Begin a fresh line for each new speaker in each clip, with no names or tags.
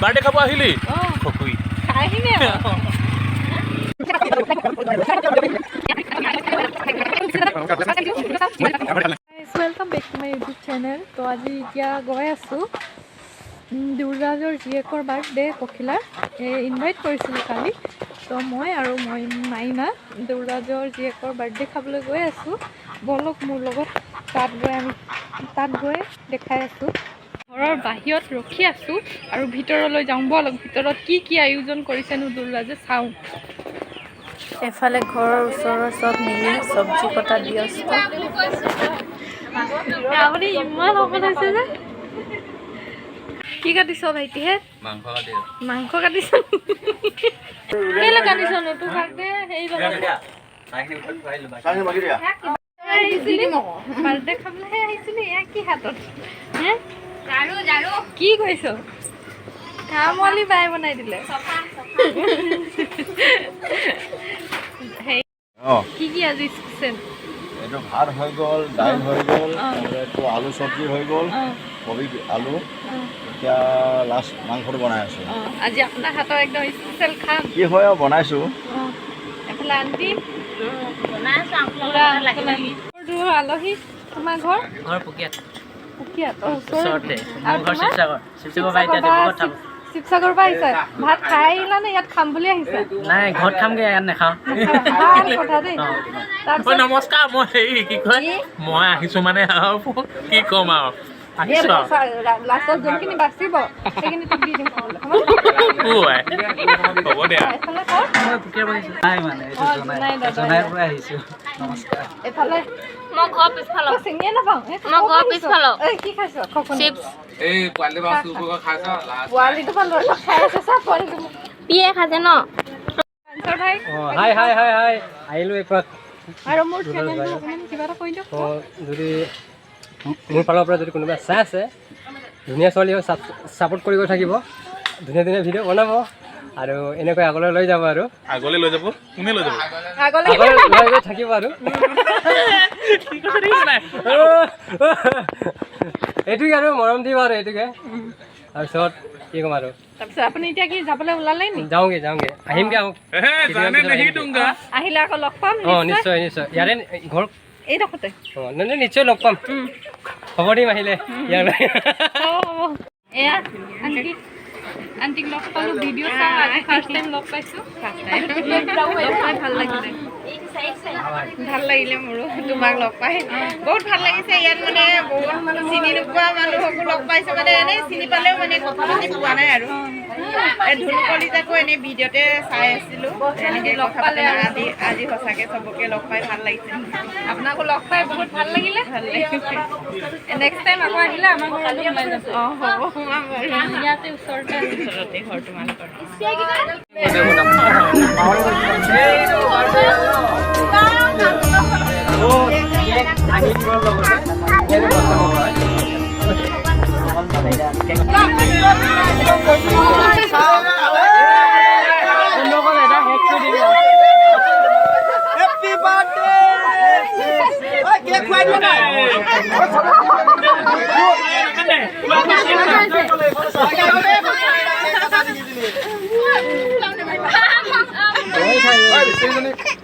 Birthday খাব আহিলি খকুই
আহিনে welcome back to my YouTube channel. तो आज इतना गई आसो दुर्गाजर जीएकर बार्थडे पखिलार इनभाइट करिसिलो काली। तो मैं और माइना दुर्गाजर जीएकर बार्थडे खाबले गई आसो। बलक मोर लगत तात गई देखाई आसो। घर बाहिरत रखी आसो और भितरলৈ जाऊँ बलक भितरत की आयोजन करिसेनो दुर्गाजे चाওঁ। एफाले घर ओसर सब मिली सब्जी कटा व्यस्त আপুনি ইমান অকল হৈছে যে কি কাটিছ ভাইটিহে মাংস কাটিছ কেলে কাটিছ নতু ভাগদে হেই বাৰ্থডে খাবলৈ আহিছিলি কি হাতত হে জাৰু কি কৈছ কামলি বাই বনাই দিলে কি আজি স্পেশাল
এইটো ভাত হৈ গ'ল দাইল হৈ গ'ল এইটো আলু চব্জি হৈ গ'ল কবি আলু এতিয়া লাষ্ট মাংসটো বনাই আছো
আজি আপোনাৰ হাতৰ একদম স্পেশাল খাম
কি হয় বনাইছো
এফালে আন্টি বনাইছো লাগি আলহী তোমাৰ ঘৰ পুকিয়াত ওচৰতে মোৰ ঘৰ শিৱসাগৰ বাইতে দিব থাকো শিৱসাগৰ পাইছে ভাত খাই আহিলা নে ইয়াত খাম বুলি আহিছে
নাই ঘৰত খামগে ইয়াত নাখাওঁ
কথা দেই
নমস্কাৰ মই হেৰি কি কয় মই আহিছো মানে কি ক'ম আৰু আহিছো
লাষ্টত যোনখিনি বাচিব সেইখিনি তোক দি দিম
হ'ব দে
এফালে
মই ঘৰ পিছফালে
চিনিয়ে নাপাওঁ
মই ঘৰ পিছফালে
কি খাইছ
চিপছ
এই পোৱালি বাছটো খাইছ
পোৱালিটো ভাল খাই আছে চব পোৱালিটো
পিয়ে খাইছে ন
ভাই
হাই হাই হাই হাই আহিলো এপাক
আৰু মোৰ চেনেলটো অকমান কিবা এটা কৈ দিয়ক
যদি মোৰ ফালৰ পৰা যদি কোনোবা চাই আছে ধুনীয়া ছোৱালী ছাপোৰ্ট কৰিব থাকিব ধুনীয়া ধুনীয়া ভিডিঅ' বনাব আৰু এনেকৈ আগলৈ লৈ যাব আৰু
আগলৈ লৈ যাব কোনে লৈ যাব
আগলৈ
লৈ গৈ থাকিব আৰু এইটোকে আৰু মৰম দিব আৰু এইটোকে তাৰপিছত কি ক'ম আৰু
তাৰপিছত আপুনি এতিয়া কি যাবলৈ ওলালে নি
যাওঁগে আহিমগে
আহিলে আকৌ লগ পাম
নিশ্চয় ইয়াৰে ঘৰ
এইডোখৰতে
নিশ্চয় লগ পাম খবৰ দিম আহিলে ইয়ালৈ
হ'ব এয়া আন্টিক লগ পালোঁ ভিডিঅ' চাওঁ আজি ফাৰ্ষ্ট টাইম লগ পাইছোঁ ভাল লাগিলে মোৰো তোমাক লগ পাই বহুত ভাল লাগিছে ইয়াত মানে বহুত চিনি নোপোৱা মানুহকো লগ পাইছোঁ মানে এনেই চিনি পালেও মানে কথা পাতি পোৱা নাই আৰু ধুনু কলিতাকো এনেই ভিডিঅ'তে চাই আছিলোঁ এনেকৈ লগ পালে আজি সঁচাকৈ চবকে লগ পাই ভাল লাগিছে আপোনাকো লগ পাই বহুত ভাল লাগিলে নেক্সট টাইম আকৌ আহিলে আমাৰ ঘৰলৈ সোমাই যাব হ'ব ইয়াতে ওচৰতে ঘৰ তোমালোকৰ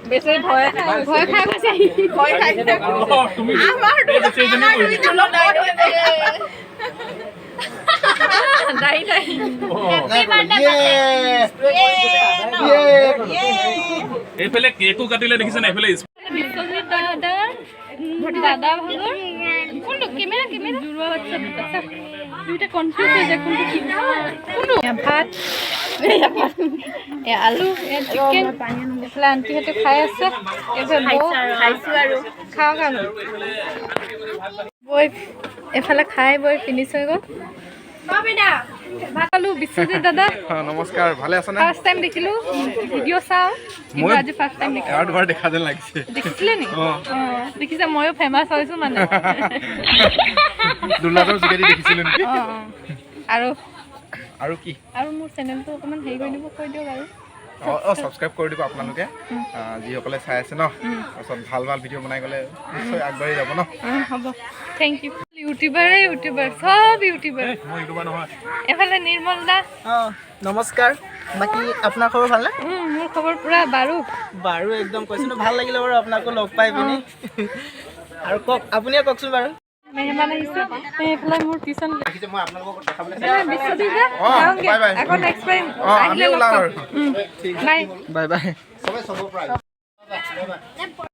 বেছি ভয় খাই গৈছে ভয় খাই
এইফালে কেকো কাটিলে দেখিছে না এইফালে
বিশ্বজিৎ দাদা ভাগৰ কোনটো কেমেৰা জুৰুৱা বাচ্চা দুইটা কনফিউজ হৈ যায় কোনটো কি কোনটো ভাত আলু চিকেন এইফালে আন্টিহঁতে খাই আছে খাইছোঁ আৰু খাওক আৰু বৈ এফালে খাই বৈ ফিনিছ হৈ গ'ল বিশ্বজিৎ দাদা
নমস্কাৰ ভালে আছেনে
ফাৰ্ষ্ট টাইম দেখিলোঁ ভিডিঅ' চাওঁ কিন্তু আজি ফাৰ্ষ্ট টাইম
এবাৰ দেখা যেন লাগিছে
দেখিছিলে নি দেখিছে ময়ো ফেমাছ হৈছোঁ মানে
দুৰ্লাজৰ যোগেদি দেখিছিলোঁ নেকি আৰু কি
আৰু মোৰ চেনেলটো অকণমান হেৰি কৰি দিব কৈ দিয়ক আৰু
সাবস্ক্ৰাইব কৰি দিব আপোনালোকে যিসকলে চাই আছে ন তাৰপিছত ভাল ভাল ভিডিঅ' বনাই গ'লে নিশ্চয় আগবাঢ়ি যাব ন
হ'ব থেংক ইউ ইউটিউবাৰ সব ইউটিউবাৰ
মই ইউটিউবাৰ নহয়
এফালে নিৰ্মল দা
নমস্কাৰ বাকী আপোনাৰ খবৰ ভালনে
মোৰ খবৰ পুৰা বাৰু
বাৰু একদম কৈছোঁ ন ভাল লাগিলে বাৰু আপোনাকো লগ পাই পিনি আৰু কওক আপুনিয়ে কওকচোন বাৰু
মেহমান আহিছে এইফালে মোৰ টিউচন
মই আপোনালোকক দেখাবলৈ
আকৌ নেক্সট টাইম
আমি ওলাম আৰু
বাই
বাই বাই
চবে চবৰ পৰা